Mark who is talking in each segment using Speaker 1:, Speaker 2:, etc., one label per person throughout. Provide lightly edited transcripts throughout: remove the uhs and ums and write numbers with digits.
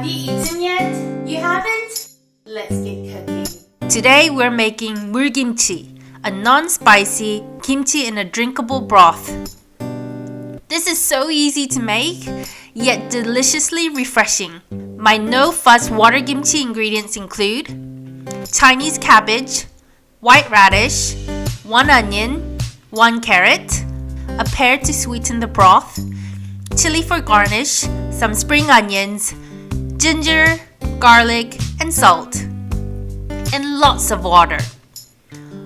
Speaker 1: Have you eaten yet? You haven't? Let's get cooking.
Speaker 2: Today we're making 물김치, a non-spicy kimchi in a drinkable broth. This is so easy to make, yet deliciously refreshing. My no-fuss water kimchi ingredients include Chinese cabbage, white radish, 1 onion, 1 carrot, a pear to sweeten the broth, chili for garnish, some spring onions, ginger, garlic, and salt, and lots of water.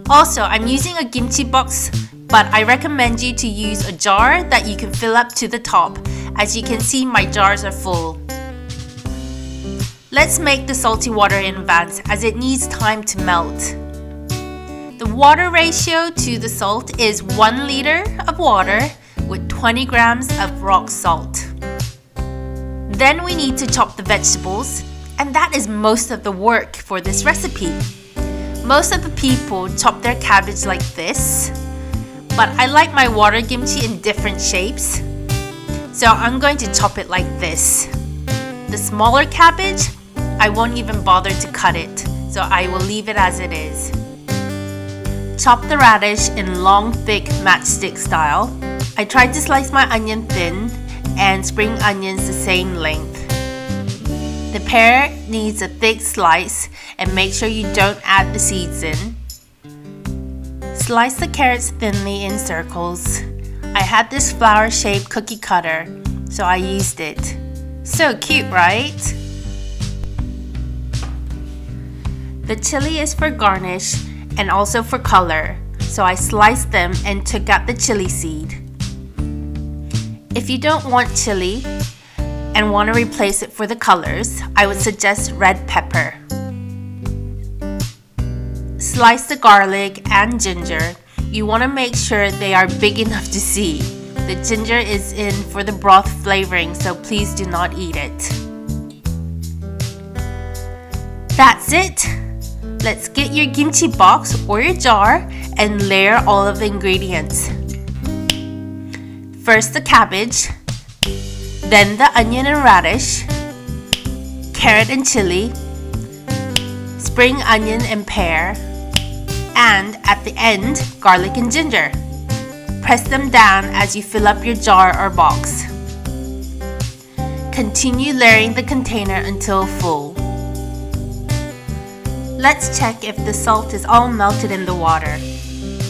Speaker 2: Also, I'm using a kimchi box, but I recommend you to use a jar that you can fill up to the top. As you can see, my jars are full. Let's make the salty water in advance as it needs time to melt. The water ratio to the salt is 1 liter of water with 20 grams of rock salt. Then we need to chop the vegetables, and that is most of the work for this recipe. Most of the people chop their cabbage like this, but I like my water kimchi in different shapes, so I'm going to chop it like this. The smaller cabbage, I won't even bother to cut it, so I will leave it as it is. Chop the radish in long, thick matchstick style. I tried to slice my onion thin and spring onions the same length. The pear needs a thick slice and make sure you don't add the seeds in. Slice the carrots thinly in circles. I had this flower-shaped cookie cutter, so I used it. So cute, right? The chili is for garnish and also for color, so I sliced them and took out the chili seed. If you don't want chili and want to replace it for the colors, I would suggest red pepper. Slice the garlic and ginger. You want to make sure they are big enough to see. The ginger is in for the broth flavoring, so please do not eat it. That's it! Let's get your kimchi box or your jar and layer all of the ingredients. First the cabbage, then the onion and radish, carrot and chili, spring onion and pear, and at the end, garlic and ginger. Press them down as you fill up your jar or box. Continue layering the container until full. Let's check if the salt is all melted in the water.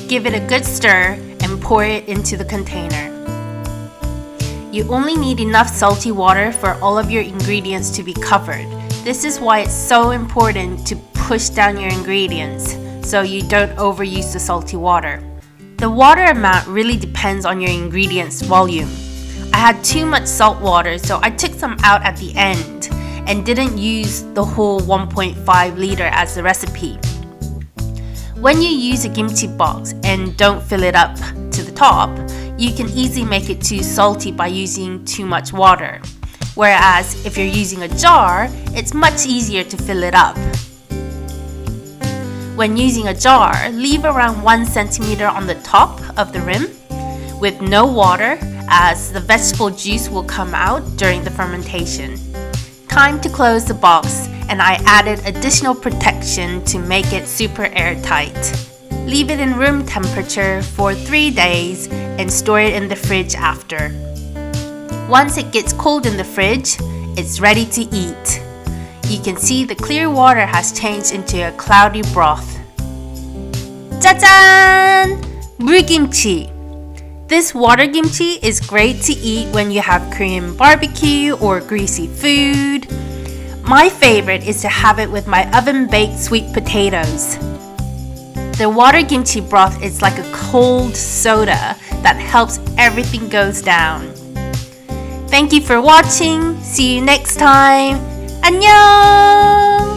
Speaker 2: Give it a good stir and pour it into the container. You only need enough salty water for all of your ingredients to be covered. This is why it's so important to push down your ingredients so you don't overuse the salty water. The water amount really depends on your ingredients volume. I had too much salt water, so I took some out at the end and didn't use the whole 1.5 liter as the recipe. When you use a kimchi box and don't fill it up to the top, you can easily make it too salty by using too much water. Whereas if you're using a jar, it's much easier to fill it up. When using a jar, leave around 1 centimeter on the top of the rim with no water, as the vegetable juice will come out during the fermentation. Time to close the box, and I added additional protection to make it super airtight. Leave it in room temperature for 3 days and store it in the fridge after. Once it gets cold in the fridge, it's ready to eat. You can see the clear water has changed into a cloudy broth. 짜잔! 물김치! This water kimchi is great to eat when you have Korean barbecue or greasy food. My favorite is to have it with my oven-baked sweet potatoes. The water kimchi broth is like a cold soda that helps everything goes down. Thank you for watching. See you next time. 안녕!